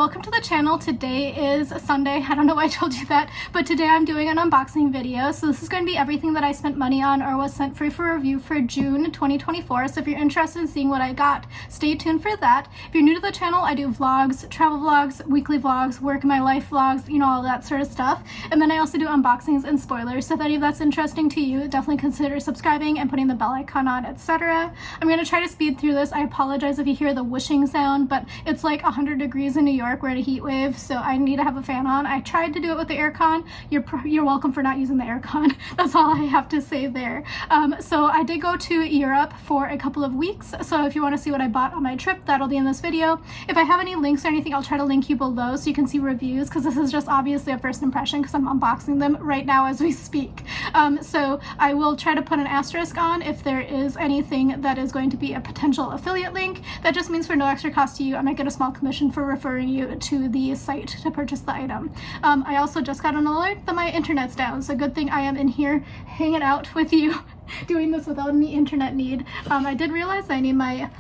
Welcome to the channel. Today is Sunday. I don't know why I told you that, but today I'm doing an unboxing video. So this is going to be everything that I spent money on or was sent free for review for June 2024. So if you're interested in seeing what I got, stay tuned for that. If you're new to the channel, I do vlogs, travel vlogs, weekly vlogs, work in my life vlogs, you know, all that sort of stuff. And then I also do unboxings and spoilers. So if any of that's interesting to you, definitely consider subscribing and putting the bell icon on, etc. I'm going to try to speed through this. I apologize if you hear the whooshing sound, but it's like 100 degrees in New York. We're at a heat wave, so I need to have a fan on. I tried to do it with the aircon. You're welcome for not using the aircon. That's all I have to say there. So I did go to Europe for a couple of weeks, so if you want to see what I bought on my trip, that'll be in this video. If I have any links or anything, I'll try to link you below so you can see reviews, because this is just obviously a first impression because I'm unboxing them right now as we speak. So I will try to put an asterisk on if there is anything that is going to be a potential affiliate link. That just means for no extra cost to you, I might get a small commission for referring you to the site to purchase the item. I also just got an alert that my internet's down, so good thing I am in here hanging out with you doing this without any internet need. I did realize I need my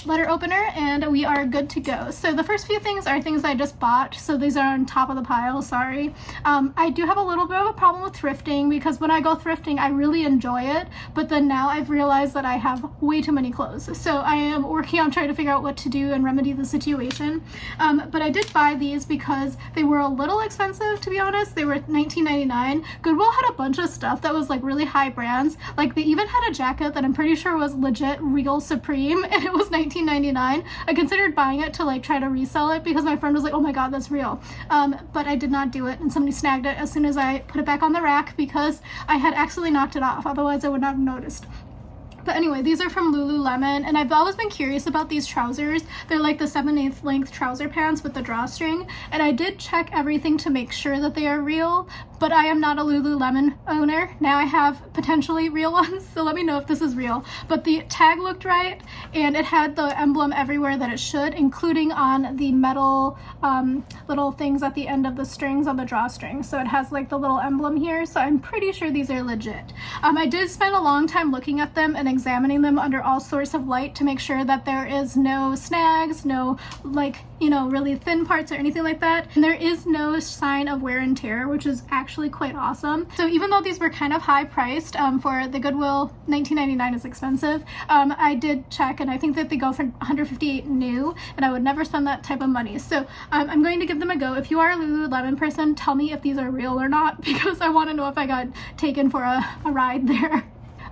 letter opener and we are good to go. So the first few things are things I just bought, so these are on top of the pile, sorry. I do have a little bit of a problem with thrifting because when I go thrifting I really enjoy it, but then now I've realized that I have way too many clothes. So I am working on trying to figure out what to do and remedy the situation. But I did buy these because they were a little expensive, to be honest. They were $19.99. Goodwill had a bunch of stuff that was like really high brands. Like they even had a jacket that I'm pretty sure was legit Real Supreme and it was $19.99. I considered buying it to like try to resell it because my friend was like, oh my god, that's real. But I did not do it, and somebody snagged it as soon as I put it back on the rack because I had accidentally knocked it off. Otherwise I would not have noticed. But anyway, these are from Lululemon, and I've always been curious about these trousers. They're like the 7/8 length trouser pants with the drawstring, and I did check everything to make sure that they are real, but I am not a Lululemon owner. Now I have potentially real ones, so let me know if this is real. But the tag looked right, and it had the emblem everywhere that it should, including on the metal little things at the end of the strings on the drawstring. So it has like the little emblem here, so I'm pretty sure these are legit. I did spend a long time looking at them and examining them under all sorts of light to make sure that there is no snags, no like, you know, really thin parts or anything like that. And there is no sign of wear and tear, which is actually quite awesome. So even though these were kind of high priced for the Goodwill, $19.99 is expensive. I did check and I think that they go for $158 new, and I would never spend that type of money. So I'm going to give them a go. If you are a Lululemon person, tell me if these are real or not, because I want to know if I got taken for a ride there.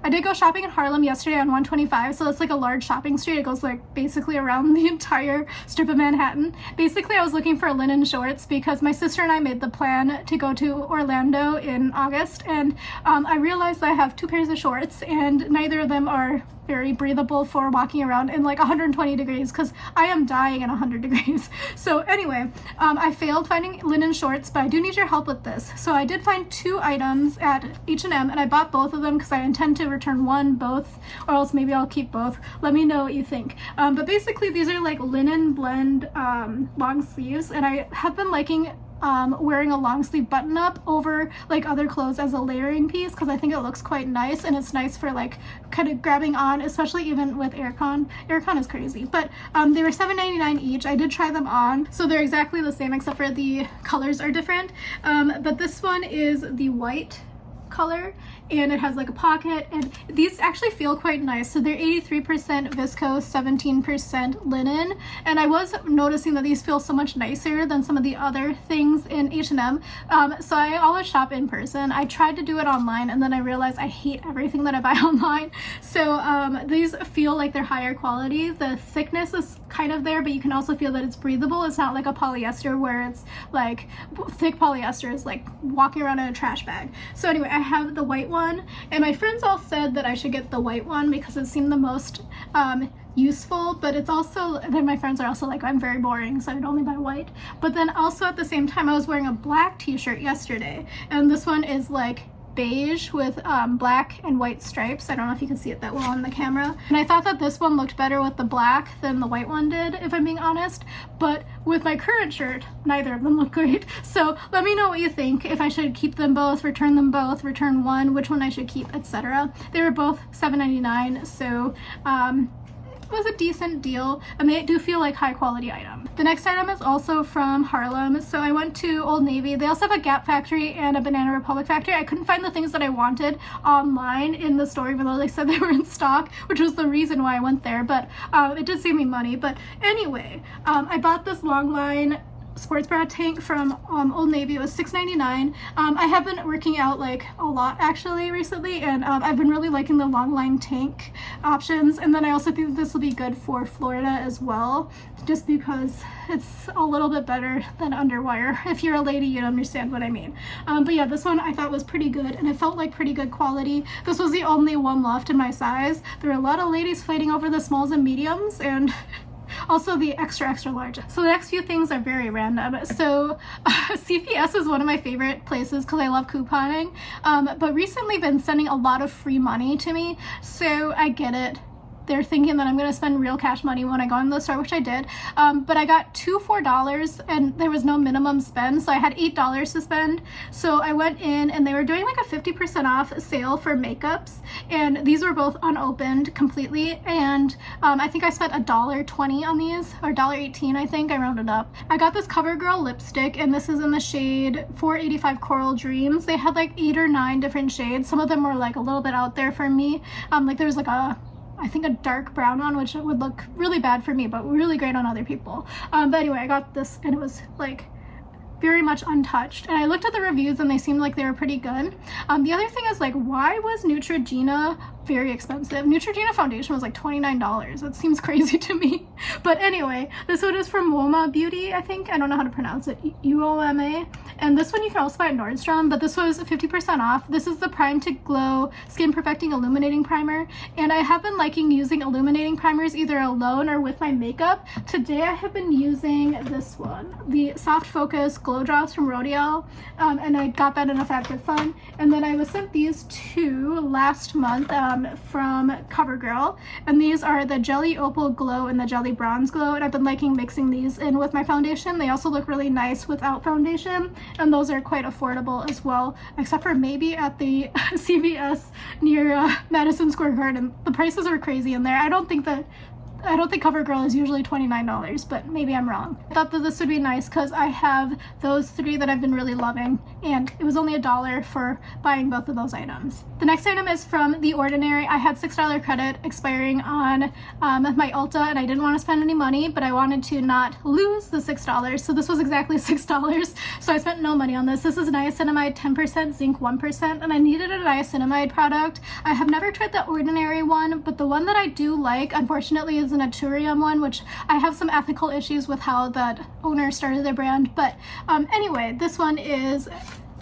I did go shopping in Harlem yesterday on 125, so it's like a large shopping street. It goes like basically around the entire strip of Manhattan. Basically, I was looking for linen shorts because my sister and I made the plan to go to Orlando in August, and I realized that I have 2 pairs of shorts and neither of them are very breathable for walking around in like 120 degrees because I am dying in 100 degrees. So anyway, I failed finding linen shorts, but I do need your help with this. So I did find 2 items at H&M and I bought both of them because I intend to return one, both, or else maybe I'll keep both. Let me know what you think. But basically these are like linen blend long sleeves, and I have been liking wearing a long sleeve button up over like other clothes as a layering piece because I think it looks quite nice, and it's nice for like kind of grabbing on, especially even with aircon. Aircon is crazy, but they were $7.99 each. I did try them on, so they're exactly the same except for the colors are different. But this one is the white color and it has like a pocket, and these actually feel quite nice. So they're 83% viscose, 17% linen, and I was noticing that these feel so much nicer than some of the other things in H&M. So I always shop in person. I tried to do it online and then I realized I hate everything that I buy online. So these feel like they're higher quality. The thickness is kind of there, but you can also feel that it's breathable. It's not like a polyester where it's like thick polyester is like walking around in a trash bag. So anyway, I have the white one, and my friends all said that I should get the white one because it seemed the most useful, but it's also, then my friends are also like, I'm very boring, so I'd only buy white. But then also at the same time, I was wearing a black t-shirt yesterday, and this one is like beige with black and white stripes. I don't know if you can see it that well on the camera. And I thought that this one looked better with the black than the white one did, if I'm being honest. But with my current shirt, neither of them look great. So let me know what you think, if I should keep them both, return return one, which one I should keep, etc. They were both $7.99, so was a decent deal, and they do feel like high quality item. The next item is also from Harlem. So I went to Old Navy. They also have a Gap factory and a Banana Republic factory. I couldn't find the things that I wanted online in the store, even though they said they were in stock, which was the reason why I went there, but it did save me money. But anyway, I bought this long line sports bra tank from Old Navy. It was $6.99. I have been working out like a lot actually recently, and I've been really liking the long line tank options, and then I also think this will be good for Florida as well, just because it's a little bit better than underwire. If you're a lady, you'd understand what I mean. But yeah, this one I thought was pretty good, and it felt like pretty good quality. This was the only one left in my size. There were a lot of ladies fighting over the smalls and mediums, and also the extra large. So the next few things are very random. So CVS is one of my favorite places because I love couponing, but recently been sending a lot of free money to me, so I get it. They're thinking that I'm going to spend real cash money when I go in the store, which I did. But I got two $4 and there was no minimum spend, so I had $8 to spend. So I went in and they were doing like a 50% off sale for makeups, and these were both unopened completely. And I think I spent $1.20 on these, or $1.18, I think. I rounded up. I got this CoverGirl lipstick, and this is in the shade 485 Coral Dreams. They had like 8 or 9 different shades. Some of them were like a little bit out there for me. Like there was like I think a dark brown one, which would look really bad for me, but really great on other people. But anyway, I got this and it was like very much untouched. And I looked at the reviews and they seemed like they were pretty good. The other thing is, like, why was Neutrogena very expensive? Neutrogena foundation was like $29. That seems crazy to me. But anyway, this one is from Woma Beauty, I think. I don't know how to pronounce it. UOMA. And this one you can also buy at Nordstrom, but this was 50% off. This is the Prime to Glow Skin Perfecting Illuminating Primer. And I have been liking using illuminating primers either alone or with my makeup. Today I have been using this one, the Soft Focus Glow Drops from L'Oreal. And I got that in a FabFitFun. And then I was sent these two last month from CoverGirl, and these are the Jelly Opal Glow and the Jelly Bronze Glow, and I've been liking mixing these in with my foundation. They also look really nice without foundation, and those are quite affordable as well, except for maybe at the CVS near Madison Square Garden. The prices are crazy in there. I don't think CoverGirl is usually $29, but maybe I'm wrong. I thought that this would be nice because I have those 3 that I've been really loving, and it was only $1 for buying both of those items. The next item is from The Ordinary. I had $6 credit expiring on my Ulta, and I didn't want to spend any money, but I wanted to not lose the $6, so this was exactly $6, so I spent no money on this. This is niacinamide 10%, zinc 1%, and I needed a niacinamide product. I have never tried the Ordinary one, but the one that I do like, unfortunately, is a Naturium one, which I have some ethical issues with how that owner started their brand. But anyway, this one is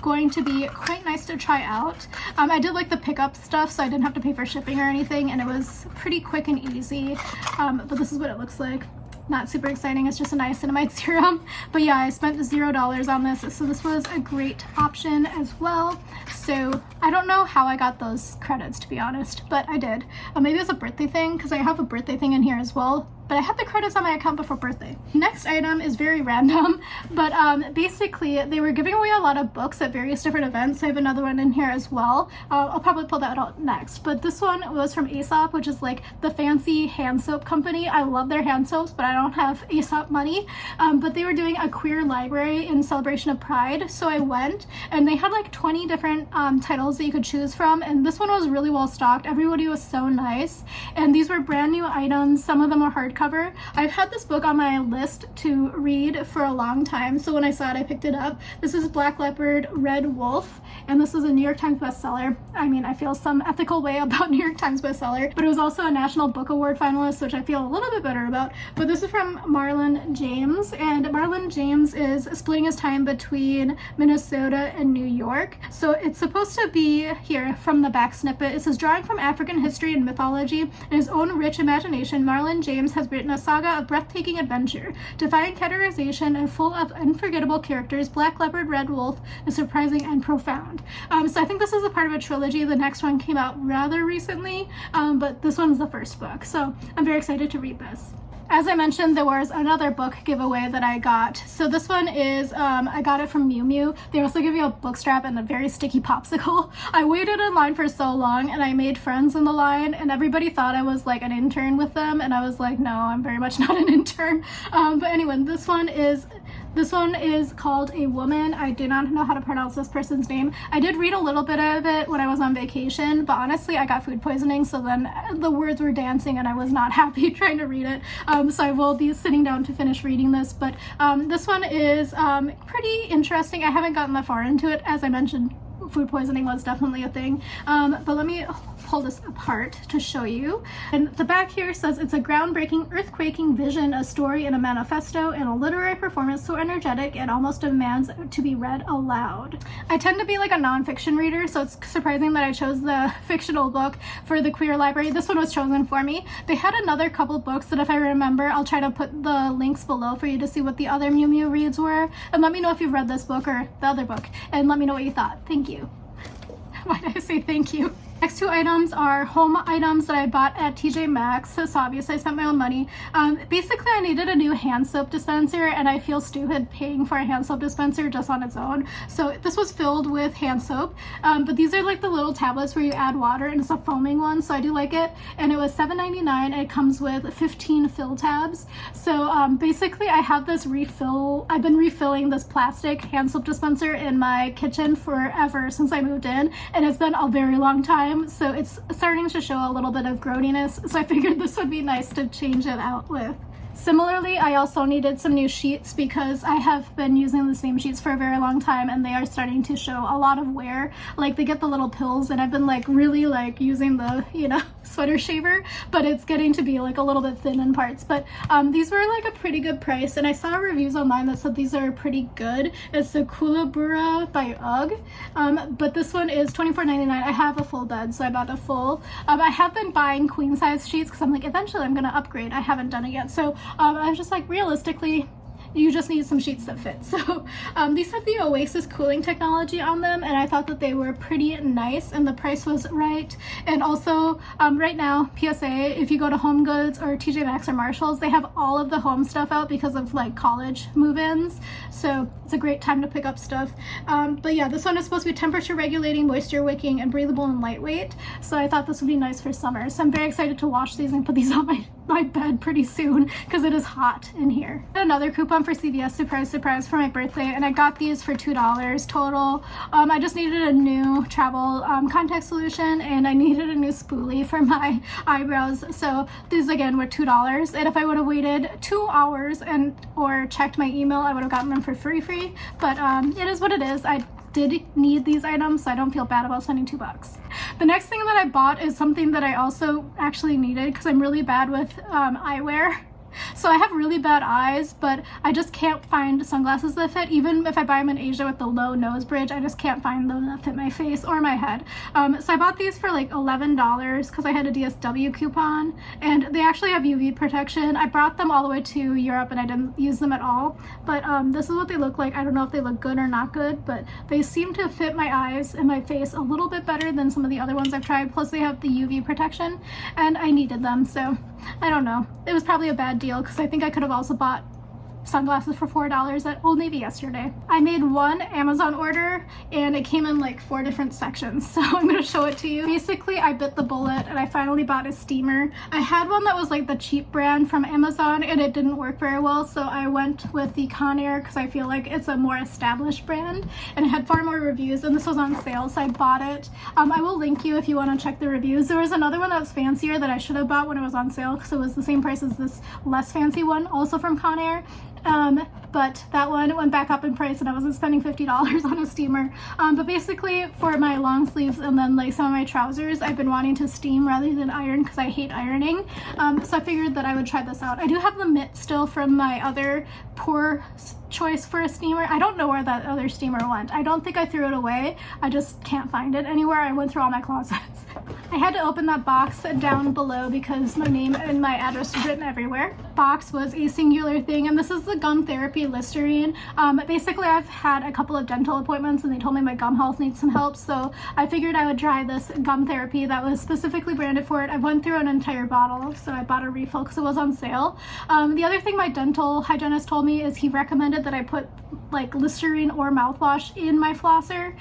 going to be quite nice to try out. I did like the pickup stuff, so I didn't have to pay for shipping or anything, and it was pretty quick and easy. But this is what it looks like. Not super exciting, it's just a niacinamide serum. But yeah, I spent $0 on this, so this was a great option as well. So I don't know how I got those credits, to be honest, but I did. Maybe it's a birthday thing, because I have a birthday thing in here as well. But I had the credits on my account before birthday. Next item is very random, but basically they were giving away a lot of books at various different events. I have another one in here as well. I'll probably pull that out next. But this one was from Aesop, which is like the fancy hand soap company. I love their hand soaps, but I don't have Aesop money. But they were doing a queer library in celebration of Pride, so I went, and they had like 20 different titles that you could choose from, and this one was really well stocked. Everybody was so nice, and these were brand new items. Some of them were hardcover. I've had this book on my list to read for a long time, so when I saw it, I picked it up. This is Black Leopard Red Wolf, and this is a New York Times bestseller. I mean, I feel some ethical way about New York Times bestseller, but it was also a National Book Award finalist, which I feel a little bit better about. But this is from Marlon James, and Marlon James is splitting his time between Minnesota and New York. So it's supposed to be here from the back snippet. It says, drawing from African history and mythology and his own rich imagination, Marlon James has written a saga of breathtaking adventure. Defying categorization and full of unforgettable characters, Black Leopard Red Wolf is surprising and profound. So I think this is a part of a trilogy. The next one came out rather recently, but this one's the first book. So I'm very excited to read this. As I mentioned, there was another book giveaway that I got. So this one is, I got it from Miu Miu. They also give you a book strap and a very sticky popsicle. I waited in line for so long and I made friends in the line, and everybody thought I was like an intern with them, and I was like, no, I'm very much not an intern. But anyway, this one is called A Woman. I do not know how to pronounce this person's name. I did read a little bit of it when I was on vacation, but honestly I got food poisoning, so then the words were dancing and I was not happy trying to read it. So I will be sitting down to finish reading this, but this one is pretty interesting. I haven't gotten that far into it. As I mentioned, food poisoning was definitely a thing, but let me pull this apart to show you. And the back here says it's a groundbreaking, earthquaking vision, a story and a manifesto, and a literary performance so energetic it almost demands to be read aloud. I tend to be like a nonfiction reader, so it's surprising that I chose the fictional book for the queer library. This one was chosen for me. They had another couple books that if I remember, I'll try to put the links below for you to see what the other Miu Miu reads were, and let me know if you've read this book or the other book, and let me know what you thought. Thank you. Why did I say thank you? Next two items are home items that I bought at TJ Maxx. So it's obvious I spent my own money. Basically, I needed a new hand soap dispenser, and I feel stupid paying for a hand soap dispenser just on its own. So this was filled with hand soap, but these are like the little tablets where you add water, and it's a foaming one, so I do like it. And it was $7.99, and it comes with 15 fill tabs. So basically, I have this refill. I've been refilling this plastic hand soap dispenser in my kitchen forever since I moved in, and it's been a very long time. So it's starting to show a little bit of growiness, so I figured this would be nice to change it out with. Similarly, I also needed some new sheets because I have been using the same sheets for a very long time and they are starting to show a lot of wear. Like, they get the little pills, and I've been like really like using the, you know, sweater shaver, but it's getting to be like a little bit thin in parts. But these were like a pretty good price, and I saw reviews online that said these are pretty good. It's the Kulabura by UGG, but this one is $24.99. I have a full bed, so I bought a full. I have been buying queen size sheets because I'm like, eventually I'm gonna upgrade. I haven't done it yet, so I was just like, realistically, you just need some sheets that fit. So these have the Oasis cooling technology on them, and I thought that they were pretty nice, and the price was right. And also right now, PSA, if you go to Home Goods or TJ Maxx or Marshalls, they have all of the home stuff out because of like college move-ins, so it's a great time to pick up stuff. But yeah, this one is supposed to be temperature regulating, moisture wicking, and breathable and lightweight, so I thought this would be nice for summer. So I'm very excited to wash these and put these on my bed pretty soon because it is hot in here. Another coupon for CVS, surprise for my birthday, and I got these for $2 total. I just needed a new travel contact solution, and I needed a new spoolie for my eyebrows, so these again were $2. And if I would have waited 2 hours or checked my email, I would have gotten them for free, but it is what it is. I did need these items, so I don't feel bad about spending $2. The next thing that I bought is something that I also actually needed because I'm really bad with eyewear. So I have really bad eyes, but I just can't find sunglasses that fit. Even if I buy them in Asia with the low nose bridge, I just can't find them that fit my face or my head. So I bought these for like $11 because I had a DSW coupon, and they actually have UV protection. I brought them all the way to Europe and I didn't use them at all, but this is what they look like. I don't know if they look good or not good, but they seem to fit my eyes and my face a little bit better than some of the other ones I've tried. Plus they have the UV protection, and I needed them, so I don't know. It was probably a bad deal because I think I could have also bought sunglasses for $4 at Old Navy yesterday. I made one Amazon order and it came in like 4 different sections, so I'm gonna show it to you. Basically, I bit the bullet and I finally bought a steamer. I had one that was like the cheap brand from Amazon and it didn't work very well, so I went with the Conair because I feel like it's a more established brand and it had far more reviews, and this was on sale, so I bought it. I will link you if you want to check the reviews. There was another one that was fancier that I should have bought when it was on sale because it was the same price as this less fancy one, also from Conair. But that one went back up in price and I wasn't spending $50 on a steamer. But basically for my long sleeves and then like some of my trousers, I've been wanting to steam rather than iron because I hate ironing. So I figured that I would try this out. I do have the mitt still from my other poor choice for a steamer. I don't know where that other steamer went. I don't think I threw it away. I just can't find it anywhere. I went through all my closets. I had to open that box down below because my name and my address was written everywhere. Box was a singular thing, and this is the gum therapy Listerine. Basically, I've had a couple of dental appointments and they told me my gum health needs some help, so I figured I would try this gum therapy that was specifically branded for it. I went through an entire bottle, so I bought a refill because it was on sale. The other thing my dental hygienist told me is he recommended that I put like Listerine or mouthwash in my flosser.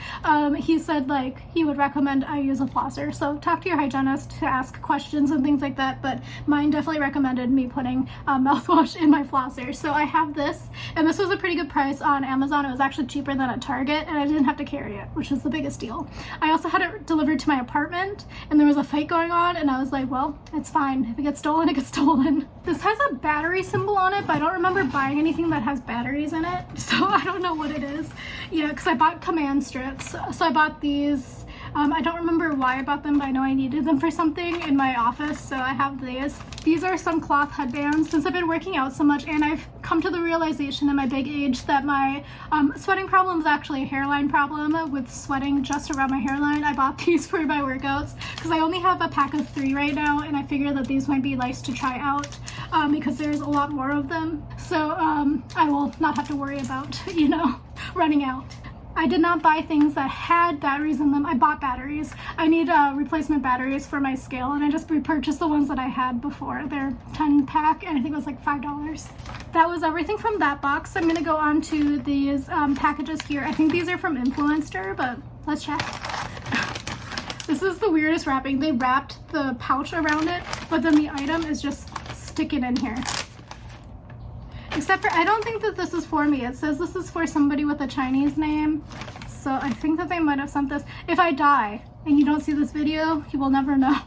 He said like he would recommend I use a flosser, so talk to your hygienist to ask questions and things like that, but mine definitely recommended me putting mouthwash in my flosser. So I have this, and this was a pretty good price on Amazon. It was actually cheaper than at Target, and I didn't have to carry it, which was the biggest deal. I also had it delivered to my apartment, and there was a fight going on, and I was like, well, it's fine. If it gets stolen, it gets stolen. This has a battery symbol on it, but I don't remember buying anything that has batteries in it, so I don't know what it is. Yeah, because I bought command strips, so I bought these. I don't remember why I bought them, but I know I needed them for something in my office, so I have these. These are some cloth headbands. Since I've been working out so much, and I've come to the realization in my big age that my sweating problem is actually a hairline problem with sweating just around my hairline. I bought these for my workouts because I only have a pack of 3 right now, and I figured that these might be nice to try out because there's a lot more of them. So I will not have to worry about, you know, running out. I did not buy things that had batteries in them. I bought batteries. I need replacement batteries for my scale, and I just repurchased the ones that I had before. They're 10 pack, and I think it was like $5. That was everything from that box. I'm gonna go on to these packages here. I think these are from Influencer, but let's check. This is the weirdest wrapping. They wrapped the pouch around it, but then the item is just sticking in here. Except for, I don't think that this is for me. It says this is for somebody with a Chinese name. So I think that they might have sent this. If I die and you don't see this video, you will never know.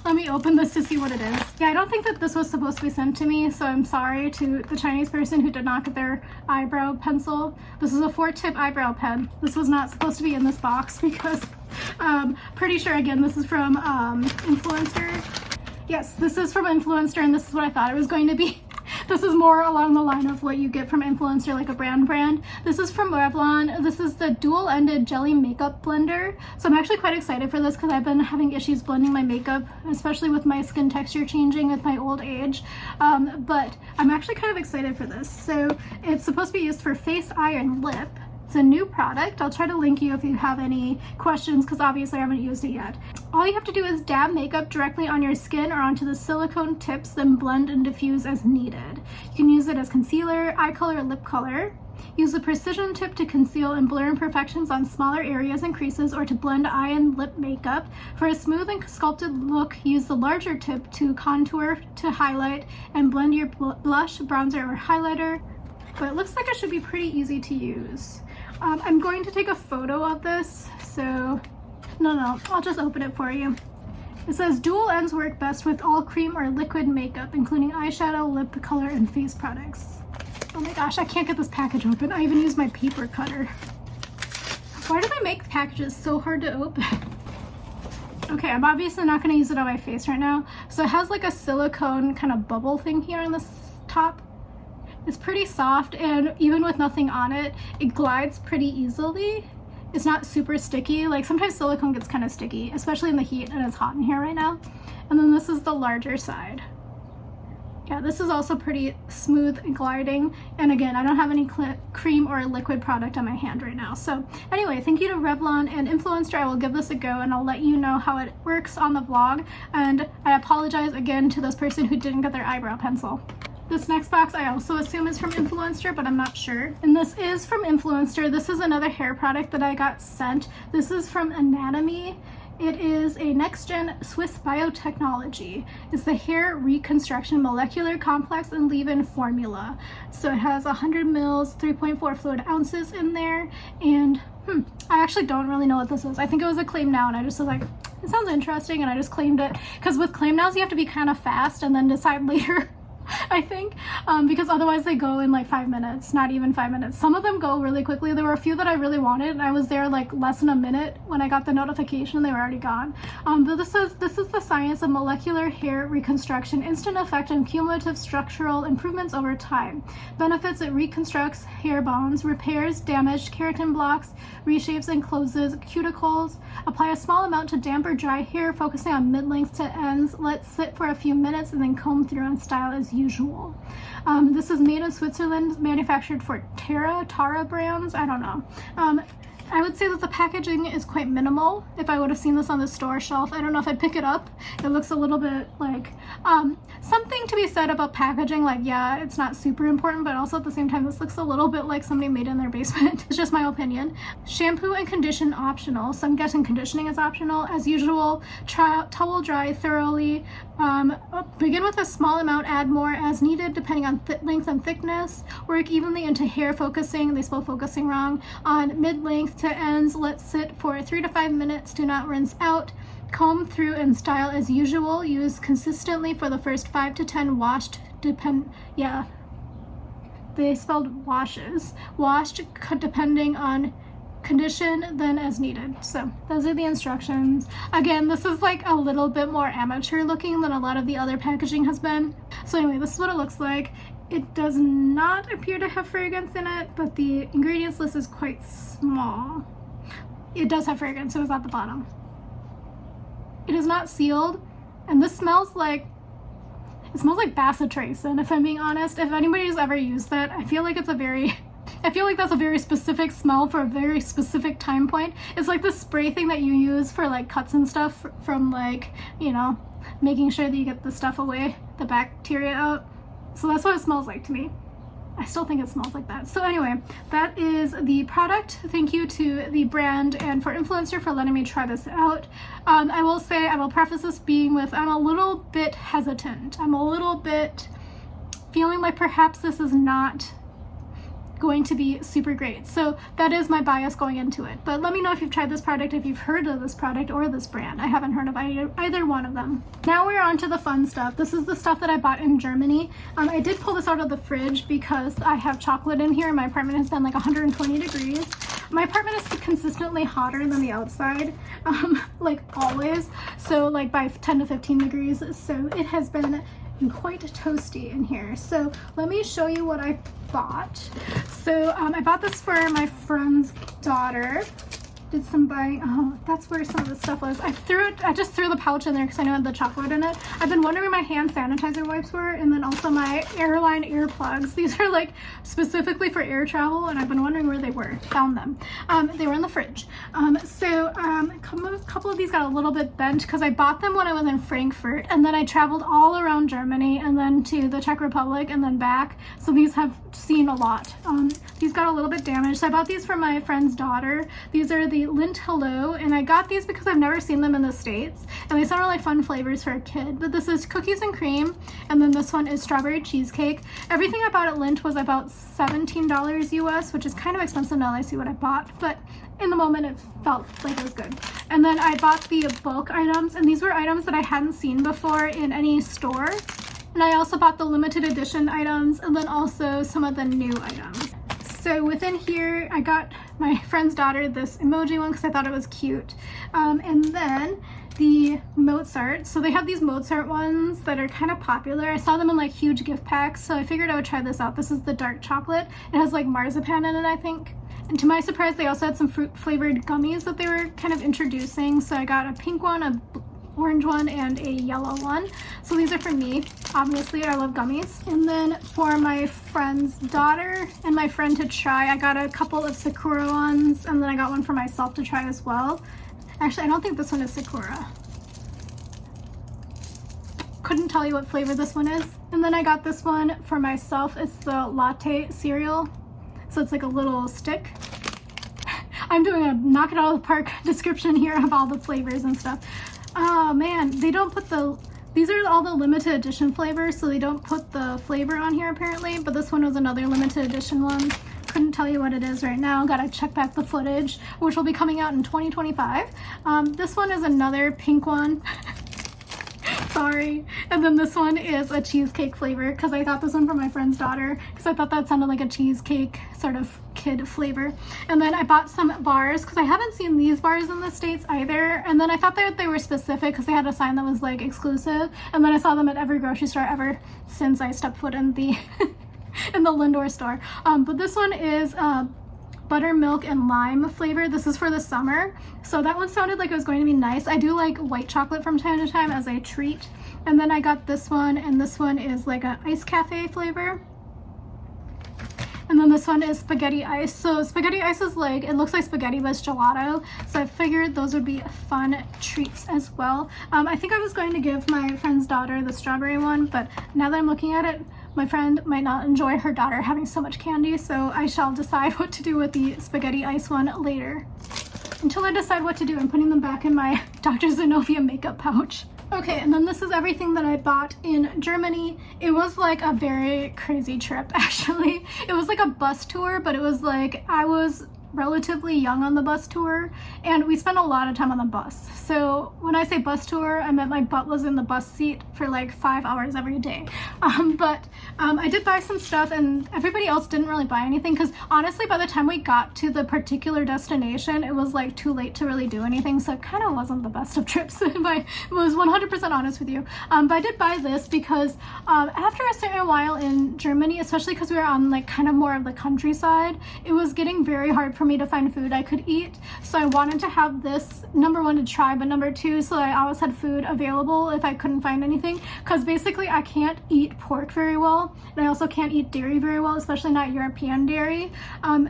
Let me open this to see what it is. Yeah, I don't think that this was supposed to be sent to me, so I'm sorry to the Chinese person who did not get their eyebrow pencil. This is a 4-tip eyebrow pen. This was not supposed to be in this box because pretty sure, again, this is from Influencer. Yes, this is from Influencer, and this is what I thought it was going to be. This is more along the line of what you get from Influencer, like a brand. This is from Revlon. This is the dual-ended jelly makeup blender. So I'm actually quite excited for this because I've been having issues blending my makeup, especially with my skin texture changing with my old age. But I'm actually kind of excited for this. So it's supposed to be used for face, eye, and lip. It's a new product. I'll try to link you if you have any questions because obviously I haven't used it yet. All you have to do is dab makeup directly on your skin or onto the silicone tips, then blend and diffuse as needed. You can use it as concealer, eye color, lip color. Use the precision tip to conceal and blur imperfections on smaller areas and creases or to blend eye and lip makeup. For a smooth and sculpted look, use the larger tip to contour, to highlight, and blend your blush, bronzer, or highlighter. But it looks like it should be pretty easy to use. I'm going to take a photo of this, so no, I'll just open it for you. It says dual ends work best with all cream or liquid makeup, including eyeshadow, lip color, and face products. Oh my gosh, I can't get this package open. I even used my paper cutter. Why do they make packages so hard to open? Okay, I'm obviously not going to use it on my face right now. So it has like a silicone kind of bubble thing here on the top. It's pretty soft, and even with nothing on it, it glides pretty easily. It's not super sticky. Like sometimes silicone gets kind of sticky, especially in the heat, and it's hot in here right now. And then this is the larger side. Yeah, this is also pretty smooth and gliding. And again, I don't have any cream or liquid product on my hand right now. So anyway, thank you to Revlon and Influencer. I will give this a go and I'll let you know how it works on the vlog. And I apologize again to this person who didn't get their eyebrow pencil. This next box I also assume is from Influencer, but I'm not sure. And this is from Influencer. This is another hair product that I got sent. This is from Anatomy. It is a next-gen Swiss biotechnology. It's the hair reconstruction molecular complex and leave-in formula. So it has 100 mils, 3.4 fluid ounces in there. And I actually don't really know what this is. I think it was a claim now, and I just was like, it sounds interesting, and I just claimed it. Because with claim nows, you have to be kind of fast and then decide later I think, because otherwise they go in like 5 minutes, not even 5 minutes. Some of them go really quickly. There were a few that I really wanted, and I was there like less than a minute when I got the notification. They were already gone. But this is the science of molecular hair reconstruction, instant effect and cumulative structural improvements over time. Benefits: it reconstructs hair bonds, repairs damaged keratin blocks, reshapes and closes cuticles. Apply a small amount to damp or dry hair, focusing on mid-length to ends. Let sit for a few minutes and then comb through and style as usual. This is made in Switzerland, manufactured for Tara brands. I don't know. I would say that the packaging is quite minimal. If I would have seen this on the store shelf, I don't know if I'd pick it up. It looks a little bit like something to be said about packaging. Like, yeah, it's not super important, but also at the same time, this looks a little bit like somebody made it in their basement. It's just my opinion. Shampoo and condition optional. So I'm guessing conditioning is optional. As usual, towel dry thoroughly. Begin with a small amount, add more as needed depending on length and thickness. Work evenly into hair, focusing, they spell focusing wrong, on mid-length to ends. Let sit for 3 to 5 minutes. Do not rinse out. Comb through and style as usual. Use consistently for the first 5 to 10 washed. They spelled washes. Washed depending on condition, then as needed. So those are the instructions. Again, this is like a little bit more amateur looking than a lot of the other packaging has been. So anyway, this is what it looks like. It does not appear to have fragrance in it, but the ingredients list is quite small. It does have fragrance, so it's at the bottom. It is not sealed, and this smells like, it smells like bacitracin, if I'm being honest. If anybody's ever used that, I feel like that's a very specific smell for a very specific time point. It's like the spray thing that you use for like cuts and stuff from like, you know, making sure that you get the stuff away, the bacteria out. So that's what it smells like to me. I still think it smells like that. So anyway, that is the product. Thank you to the brand and for Influencer for letting me try this out. I will say, I will preface this being with, I'm a little bit hesitant. I'm a little bit feeling like perhaps this is not going to be super great. So that is my bias going into it. But let me know if you've tried this product, if you've heard of this product or this brand. I haven't heard of either one of them. Now we're on to the fun stuff. This is the stuff that I bought in Germany. I did pull this out of the fridge because I have chocolate in here. My apartment has been like 120 degrees. My apartment is consistently hotter than the outside, like always. So like by 10 to 15 degrees. So it has been quite toasty in here. So let me show you what I bought. So I bought this for my friend's daughter. Did some buying. Oh, that's where some of the stuff was. I just threw the pouch in there because I know it had the chocolate in it. I've been wondering where my hand sanitizer wipes were, and then also my airline earplugs. These are like specifically for air travel, and I've been wondering where they were. Found them. They were in the fridge. A couple of these got a little bit bent because I bought them when I was in Frankfurt, and then I traveled all around Germany and then to the Czech Republic and then back. So these have seen a lot. These got a little bit damaged. So I bought these for my friend's daughter. These are the Lint Hello, and I got these because I've never seen them in the States, and they sound really fun flavors for a kid. But this is cookies and cream, and then this one is strawberry cheesecake. Everything I bought at Lint was about $17 US, which is kind of expensive now that I see what I bought, but in the moment it felt like it was good. And then I bought the bulk items, and these were items that I hadn't seen before in any store. And I also bought the limited edition items, and then also some of the new items. So within here, I got my friend's daughter this emoji one because I thought it was cute. And then the Mozart. So they have these Mozart ones that are kind of popular. I saw them in like huge gift packs, so I figured I would try this out. This is the dark chocolate. It has like marzipan in it, I think. And to my surprise, they also had some fruit flavored gummies that they were kind of introducing. So I got a pink one, a orange one, and a yellow one. So these are for me. Obviously, I love gummies. And then for my friend's daughter and my friend to try, I got a couple of Sakura ones, and then I got one for myself to try as well. Actually, I don't think this one is Sakura. Couldn't tell you what flavor this one is. And then I got this one for myself. It's the latte cereal. So it's like a little stick. I'm doing a knock it out of the park description here of all the flavors and stuff. Oh man, they don't put these are all the limited edition flavors, so they don't put the flavor on here apparently, but this one was another limited edition one. Couldn't tell you what it is right now. Gotta check back the footage, which will be coming out in 2025. This one is another pink one. Sorry. And then this one is a cheesecake flavor because I got this one for my friend's daughter because I thought that sounded like a cheesecake sort of kid flavor. And then I bought some bars because I haven't seen these bars in the States either. And then I thought that they were specific because they had a sign that was like exclusive. And then I saw them at every grocery store ever since I stepped foot in the in the Lindor store. But this one is buttermilk and lime flavor. This is for the summer. So that one sounded like it was going to be nice. I do like white chocolate from time to time as a treat. And then I got this one, and this one is like an ice cafe flavor. And then this one is spaghetti ice. So spaghetti ice is like, it looks like spaghetti but it's gelato. So I figured those would be fun treats as well. I think I was going to give my friend's daughter the strawberry one, but now that I'm looking at it, my friend might not enjoy her daughter having so much candy, so I shall decide what to do with the spaghetti ice one later. Until I decide what to do, I'm putting them back in my Dr. Zenobia makeup pouch. Okay, and then this is everything that I bought in Germany. It was like a very crazy trip, actually. It was like a bus tour, but it was like I was relatively young on the bus tour, and we spent a lot of time on the bus. So when I say bus tour, I meant my butt was in the bus seat for like 5 hours every day. But I did buy some stuff, and everybody else didn't really buy anything because honestly, by the time we got to the particular destination, it was like too late to really do anything. So it kind of wasn't the best of trips, if I was 100% honest with you. But I did buy this because after a certain while in Germany, especially because we were on like kind of more of the countryside, it was getting very hard for me to find food I could eat. So I wanted to have this, number one, to try, but number two, so I always had food available if I couldn't find anything, because basically I can't eat pork very well, and I also can't eat dairy very well, especially not European dairy.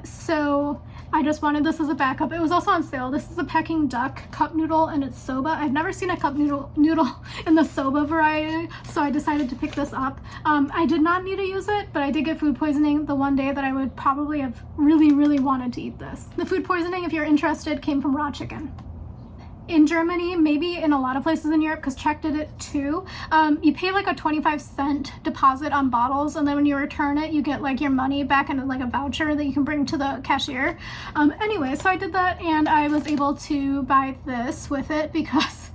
So I just wanted this as a backup. It was also on sale. This is a Peking duck cup noodle, and it's soba. I've never seen a cup noodle in the soba variety, so I decided to pick this up. I did not need to use it, but I did get food poisoning the one day that I would probably have really wanted to eat this. The food poisoning, if you're interested, came from raw chicken. In Germany, maybe in a lot of places in Europe, because Czech did it too, you pay like a 25-cent deposit on bottles, and then when you return it, you get like your money back in like a voucher that you can bring to the cashier. Anyway, so I did that, and I was able to buy this with it because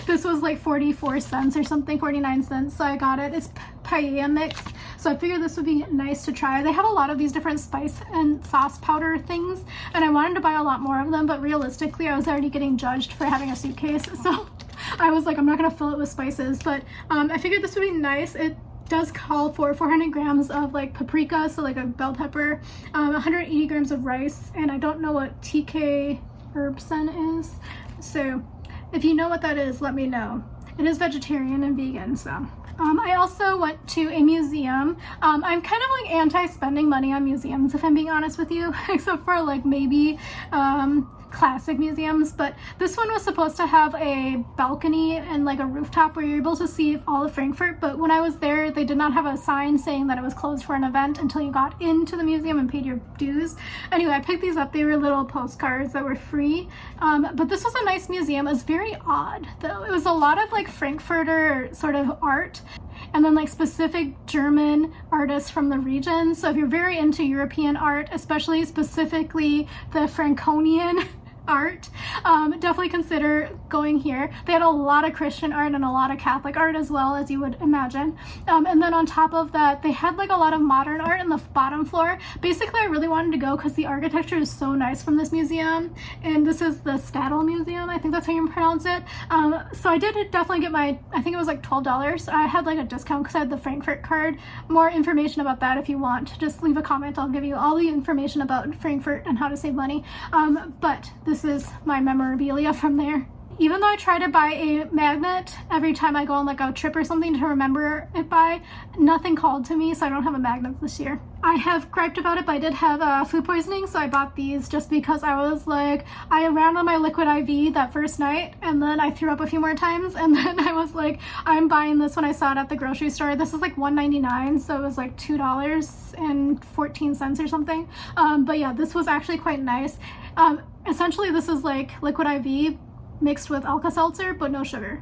this was like 44 cents or something, 49 cents, so I got it. It's paella mix, so I figured this would be nice to try. They have a lot of these different spice and sauce powder things, and I wanted to buy a lot more of them, but realistically I was already getting judged for having a suitcase, so I was like, I'm not gonna fill it with spices. But I figured this would be nice. It does call for 400 grams of like paprika, so like a bell pepper, 180 grams of rice, and I don't know what TK Erbsen is, so if you know what that is, let me know. It is vegetarian and vegan, so. I also went to a museum. I'm kind of like anti-spending money on museums, if I'm being honest with you, except for like maybe classic museums, but this one was supposed to have a balcony and like a rooftop where you're able to see all of Frankfurt, but when I was there, they did not have a sign saying that it was closed for an event until you got into the museum and paid your dues. Anyway, I picked these up. They were little postcards that were free, but this was a nice museum. It was very odd though. It was a lot of like Frankfurter sort of art, and then like specific German artists from the region. So if you're very into European art, especially specifically the Franconian art, definitely consider going here. They had a lot of Christian art and a lot of Catholic art as well, as you would imagine. And then on top of that, they had like a lot of modern art in the bottom floor. Basically, I really wanted to go because the architecture is so nice from this museum. And this is the Stadel Museum, I think that's how you pronounce it. So I did definitely get my, I think it was like $12. I had like a discount because I had the Frankfurt card. More information about that if you want. Just leave a comment. I'll give you all the information about Frankfurt and how to save money. But this is my memorabilia from there. Even though I try to buy a magnet every time I go on like a trip or something to remember it by, nothing called to me, so I don't have a magnet this year. I have griped about it, but I did have food poisoning, so I bought these just because I was like, I ran on my liquid IV that first night, and then I threw up a few more times, and then I was like, I'm buying this when I saw it at the grocery store. This is like $1.99, so it was like $2.14 or something. But yeah, this was actually quite nice. Essentially, this is like liquid IV mixed with Alka-Seltzer, but no sugar,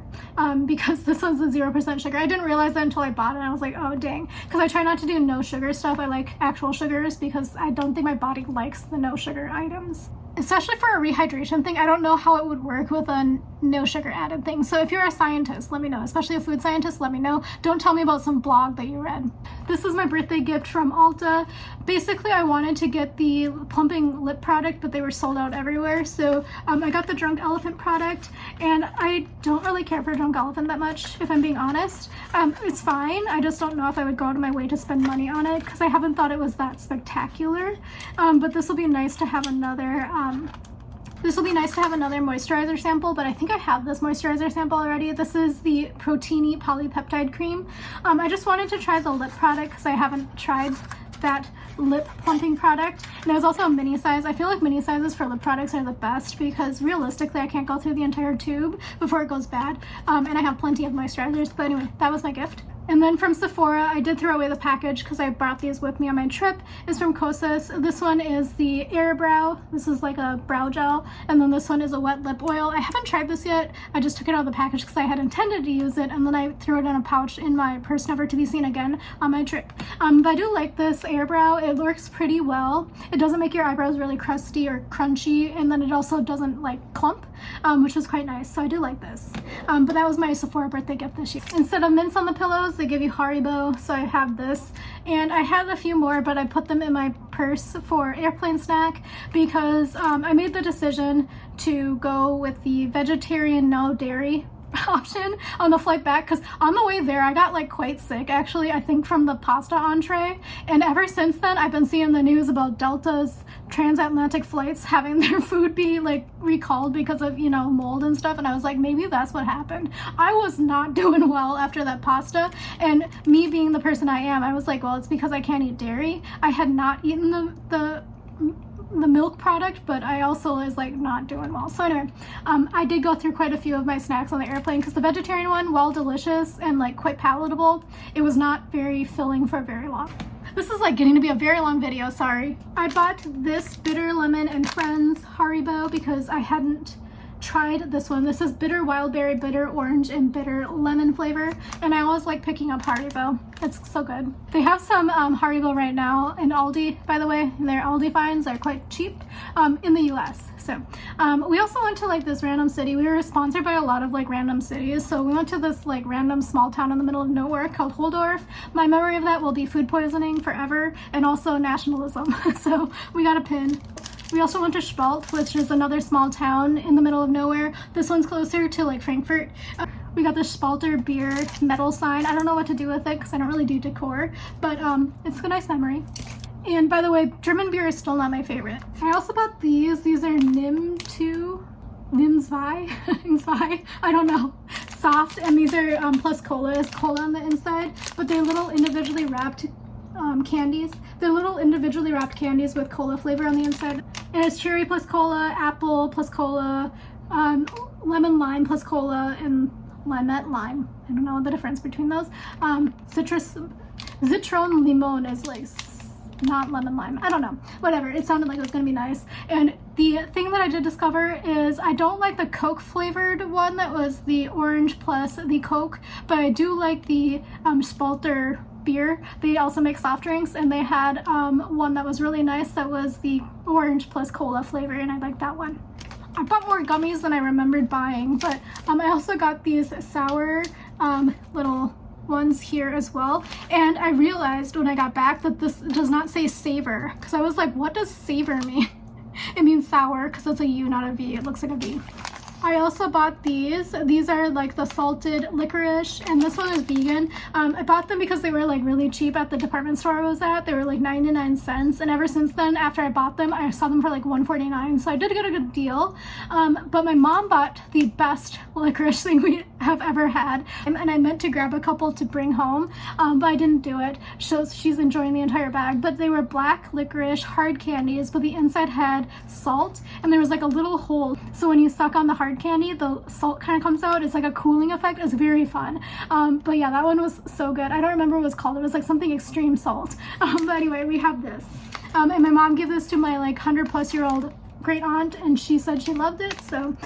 because this was a 0% sugar. I didn't realize that until I bought it, and I was like, oh dang, because I try not to do no sugar stuff. I like actual sugars because I don't think my body likes the no sugar items. especially for a rehydration thing. I don't know how it would work with a no sugar added thing. So if you're a scientist, let me know. Especially a food scientist, let me know. Don't tell me about some blog that you read. This is my birthday gift from Ulta. Basically, I wanted to get the plumping lip product, but they were sold out everywhere. So I got the Drunk Elephant product, and I don't really care for Drunk Elephant that much, if I'm being honest. It's fine. I just don't know if I would go out of my way to spend money on it because I haven't thought it was that spectacular. But this will be nice to have another moisturizer sample, but I think I have this moisturizer sample already. This is the Proteini Polypeptide Cream. I just wanted to try the lip product because I haven't tried that lip plumping product. And it was also a mini size. I feel like mini sizes for lip products are the best because realistically I can't go through the entire tube before it goes bad. And I have plenty of moisturizers. But anyway, that was my gift. And then from Sephora, I did throw away the package because I brought these with me on my trip. It's from Kosas. This one is the Air Brow. This is like a brow gel. And then this one is a wet lip oil. I haven't tried this yet. I just took it out of the package because I had intended to use it. And then I threw it in a pouch in my purse, never to be seen again on my trip. But I do like this Air Brow. It works pretty well. It doesn't make your eyebrows really crusty or crunchy. And then it also doesn't like clump, which was quite nice. So I do like this. But that was my Sephora birthday gift this year. Instead of mints on the pillows, they give you Haribo, so I have this. And I had a few more, but I put them in my purse for airplane snack because I made the decision to go with the vegetarian no dairy option on the flight back because on the way there I got like quite sick actually, I think from the pasta entree, and ever since then I've been seeing the news about Delta's transatlantic flights having their food be like recalled because of, you know, mold and stuff, and I was like, maybe that's what happened. I was not doing well after that pasta, and me being the person I am, I was like, well, it's because I can't eat dairy. I had not eaten the milk product, but I also was like not doing well. So anyway, I did go through quite a few of my snacks on the airplane because the vegetarian one, while delicious and like quite palatable, it was not very filling for very long. This is like getting to be a very long video, sorry. I bought this Bitter Lemon and Friends Haribo because I hadn't tried this one. This is bitter wild berry, bitter orange, and bitter lemon flavor, and I always like picking up Haribo. It's so good. They have some Haribo right now in Aldi, by the way. Their Aldi finds are quite cheap in the US. So we also went to like this random city. We were sponsored by a lot of like random cities, so we went to this like random small town in the middle of nowhere called Holdorf. My memory of that will be food poisoning forever, and also nationalism. So we got a pin. We also went to Spalt, which is another small town in the middle of nowhere. This one's closer to like Frankfurt. We got the Spalter beer metal sign. I don't know what to do with it because I don't really do decor, but it's a nice memory. And by the way, German beer is still not my favorite. I also bought these. These are Nimzwei, I don't know, soft, and these are plus cola. Is cola on the inside, but they're little individually wrapped candies. They're little individually wrapped candies with cola flavor on the inside. And it's cherry plus cola, apple plus cola, lemon lime plus cola, and limette lime. I don't know the difference between those. Citron limon is like not lemon lime. I don't know. Whatever. It sounded like it was going to be nice. And the thing that I did discover is I don't like the Coke flavored one that was the orange plus the Coke, but I do like the Spalter beer. They also make soft drinks, and they had one that was really nice that was the orange plus cola flavor, and I like that one. I bought more gummies than I remembered buying, but I also got these sour little ones here as well, and I realized when I got back that this does not say savor, because I was like, what does savor mean? It means sour because it's a U, not a V. It looks like a V. I also bought these. These are like the salted licorice, and this one is vegan. I bought them because they were like really cheap at the department store I was at. They were like 99 cents, and ever since then, after I bought them, I saw them for like $1.49, so I did get a good deal. But my mom bought the best licorice thing we have ever had, and I meant to grab a couple to bring home, but I didn't do it. So she's enjoying the entire bag. But they were black licorice hard candies, but the inside had salt, and there was like a little hole, so when you suck on the hard candy, the salt kind of comes out. It's like a cooling effect. It's very fun. But yeah, that one was so good. I don't remember what it was called. It was like something extreme salt. But anyway, we have this. And my mom gave this to my like 100+ year old great aunt, and she said she loved it, so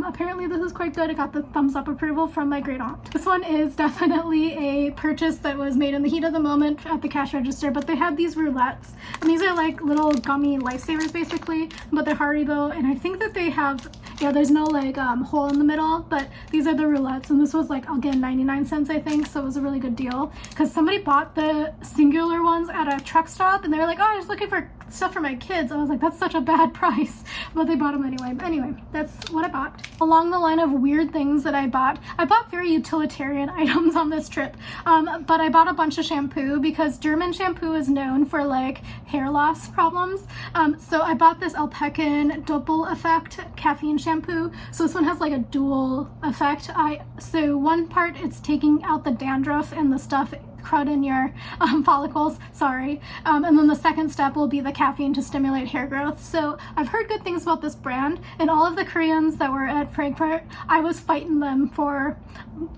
apparently this is quite good. It got the thumbs up approval from my great aunt. This one is definitely a purchase that was made in the heat of the moment at the cash register, but they had these roulettes, and these are like little gummy lifesavers basically, but they're Haribo, and I think that they have, yeah, there's no like hole in the middle, but these are the roulettes, and this was like, again, 99 cents I think, so it was a really good deal because somebody bought the singular ones at a truck stop and they were like, oh, I was looking for stuff for my kids. I was like, that's such a bad price, but they bought them anyway. But anyway, that's what I bought. Along the line of weird things that I bought very utilitarian items on this trip, but I bought a bunch of shampoo because German shampoo is known for like hair loss problems. So I bought this Alpecin Doppel Effect caffeine shampoo. So this one has like a dual effect. So one part, it's taking out the dandruff and the stuff crud in your follicles, sorry, and then the second step will be the caffeine to stimulate hair growth. So I've heard good things about this brand, and all of the Koreans that were at Frankfurt, I was fighting them for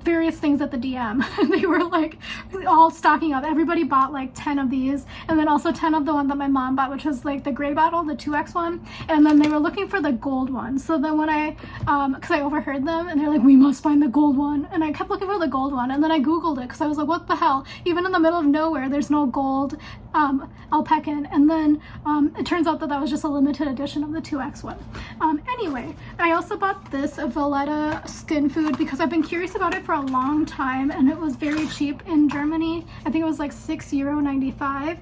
various things at the DM. They were like all stocking up. Everybody bought like 10 of these, and then also 10 of the one that my mom bought, which was like the gray bottle, the 2X one, and then they were looking for the gold one. So then when I because I overheard them and they're like, we must find the gold one, and I kept looking for the gold one, and then I googled it because I was like, what the hell, even in the middle of nowhere there's no gold Alpecin, and then it turns out that that was just a limited edition of the 2X one. Anyway, I also bought this Valletta skin food because I've been curious about it for a long time, and it was very cheap in Germany. I think it was like €6.95,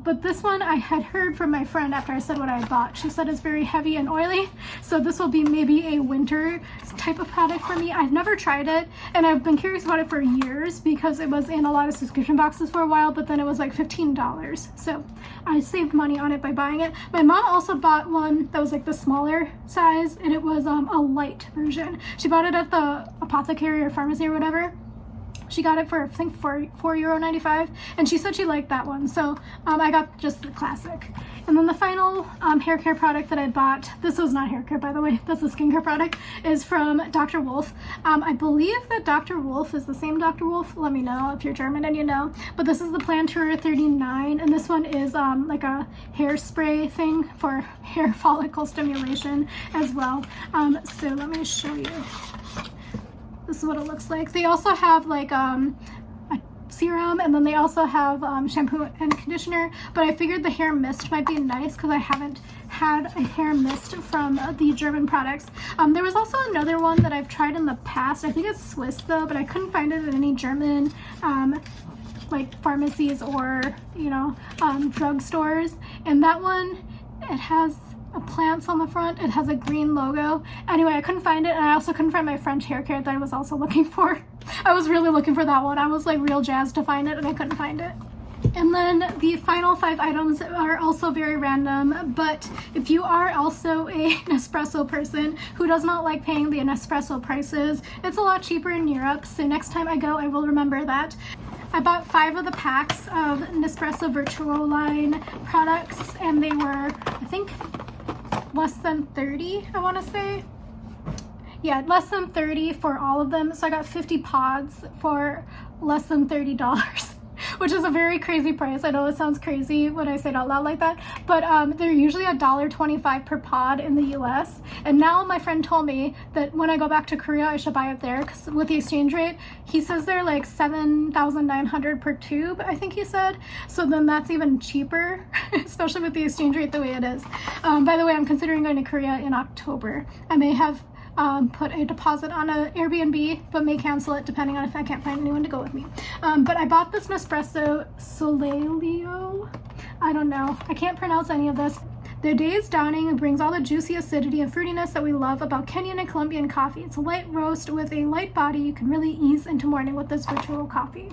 but this one I had heard from my friend after I said what I had bought. She said it's very heavy and oily, so this will be maybe a winter type of product for me. I've never tried it, and I've been curious about it for years because it was in a lot of subscription boxes for a while, but then it was like $15, so I saved money on it by buying it. My mom also bought one that was like the smaller size, and it was a light version. She bought it at the apothecary or pharmacy or whatever. She got it for, I think, €4.95, and she said she liked that one, so I got just the classic. And then the final hair care product that I bought, this was not hair care by the way, that's a skincare product, is from Dr. Wolf. I believe that Dr. Wolf is the same Dr. Wolf, let me know if you're German and you know, but this is the Plantura 39, and this one is like a hairspray thing for hair follicle stimulation as well. So let me show you. This is what it looks like. They also have like a serum, and then they also have shampoo and conditioner, but I figured the hair mist might be nice because I haven't had a hair mist from the German products. There was also another one that I've tried in the past. I think it's Swiss though, but I couldn't find it in any German like pharmacies or, you know, drugstores, and that one, it has plants on the front, it has a green logo. Anyway, I couldn't find it, and I also couldn't find my French hair care that I was also looking for. I was really looking for that one. I was like real jazzed to find it, and I couldn't find it. And then the final 5 items are also very random, but if you are also a Nespresso person who does not like paying the Nespresso prices, it's a lot cheaper in Europe, so next time I go I will remember that. I bought 5 of the packs of Nespresso Virtual line products, and they were, I think, less than 30, I want to say. Yeah, less than 30 for all of them. So I got 50 pods for less than $30, which is a very crazy price. I know it sounds crazy when I say it out loud like that, but they're usually $1.25 per pod in the US. And now my friend told me that when I go back to Korea, I should buy it there, because with the exchange rate, he says they're like 7,900 per tube, I think he said. So then that's even cheaper, especially with the exchange rate the way it is. By the way, I'm considering going to Korea in October. I may have put a deposit on an Airbnb, but may cancel it depending on if I can't find anyone to go with me. But I bought this Nespresso Soleilio. I don't know. I can't pronounce any of this. The day's downing brings all the juicy acidity and fruitiness that we love about Kenyan and Colombian coffee. It's a light roast with a light body. You can really ease into morning with this virtual coffee.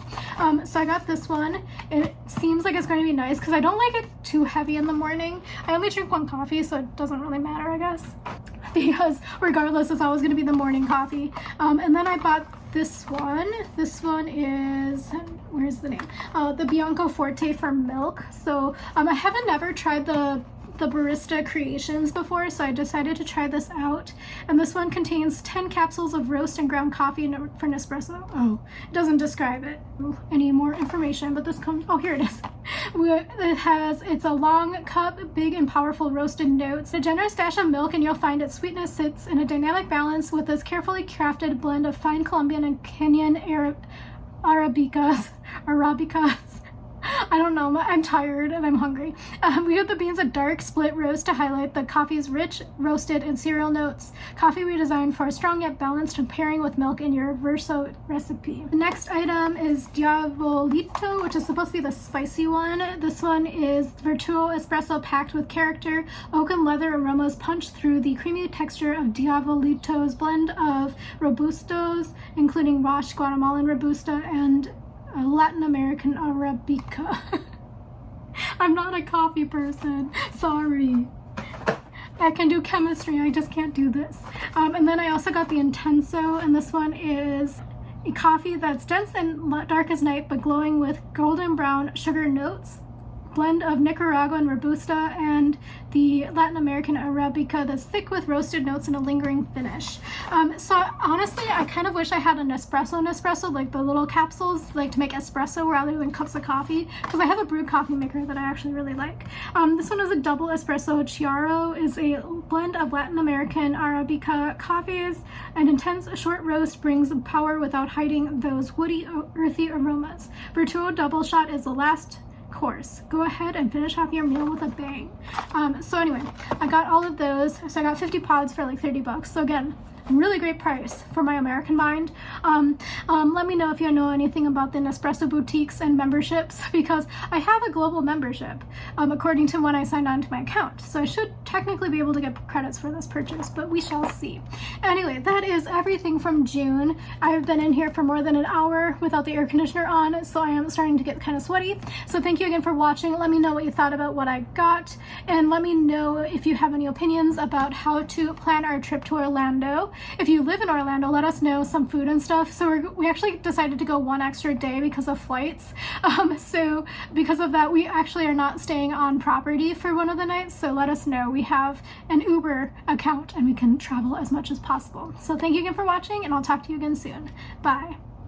So I got this one. It seems like it's going to be nice because I don't like it too heavy in the morning. I only drink 1 coffee, so it doesn't really matter, I guess, because regardless, it's always going to be the morning coffee. And then I bought this one. This one is, where's the name? The Bianco Forte for milk. So I haven't never tried the the barista creations before, so I decided to try this out. And this one contains 10 capsules of roast and ground coffee for Nespresso. Oh, it doesn't describe it. Any more information, but this comes, oh, here it is. It's a long cup, big and powerful roasted notes, a generous dash of milk, and you'll find its sweetness sits in a dynamic balance with this carefully crafted blend of fine Colombian and Kenyan Arabicas. I don't know, I'm tired and I'm hungry. We give the beans a dark split roast to highlight the coffee's rich, roasted, and cereal notes. Coffee we designed for a strong yet balanced pairing with milk in your verso recipe. The next item is Diavolito, which is supposed to be the spicy one. This one is Vertuo espresso packed with character. Oak and leather aromas punch through the creamy texture of Diavolito's blend of Robustos, including Roche, Guatemalan Robusta, and Latin American Arabica. I'm not a coffee person, sorry. I can do chemistry, I just can't do this. And then I also got the Intenso, and this one is a coffee that's dense and dark as night, but glowing with golden brown sugar notes. Blend of Nicaraguan Robusta and the Latin American Arabica that's thick with roasted notes and a lingering finish. So honestly, I kind of wish I had a Nespresso, like the little capsules, like to make espresso rather than cups of coffee, because I have a brewed coffee maker that I actually really like. This one is a double espresso. Chiaro is a blend of Latin American Arabica coffees. An intense short roast brings power without hiding those woody, earthy aromas. Vertuo double shot is the last course. Go ahead and finish off your meal with a bang. So anyway, I got all of those. So I got 50 pods for like 30 bucks. So again, really great price for my American mind. Let me know if you know anything about the Nespresso boutiques and memberships, because I have a global membership according to when I signed on to my account. So I should technically be able to get credits for this purchase, but we shall see. Anyway, that is everything from June. I've been in here for more than an hour without the air conditioner on, so I am starting to get kind of sweaty. So thank you again for watching. Let me know what you thought about what I got, and let me know if you have any opinions about how to plan our trip to Orlando. If you live in Orlando, let us know some food and stuff. So we actually decided to go one extra day because of flights. So because of that, we actually are not staying on property for one of the nights. So let us know. We have an Uber account and we can travel as much as possible. So thank you again for watching, and I'll talk to you again soon. Bye.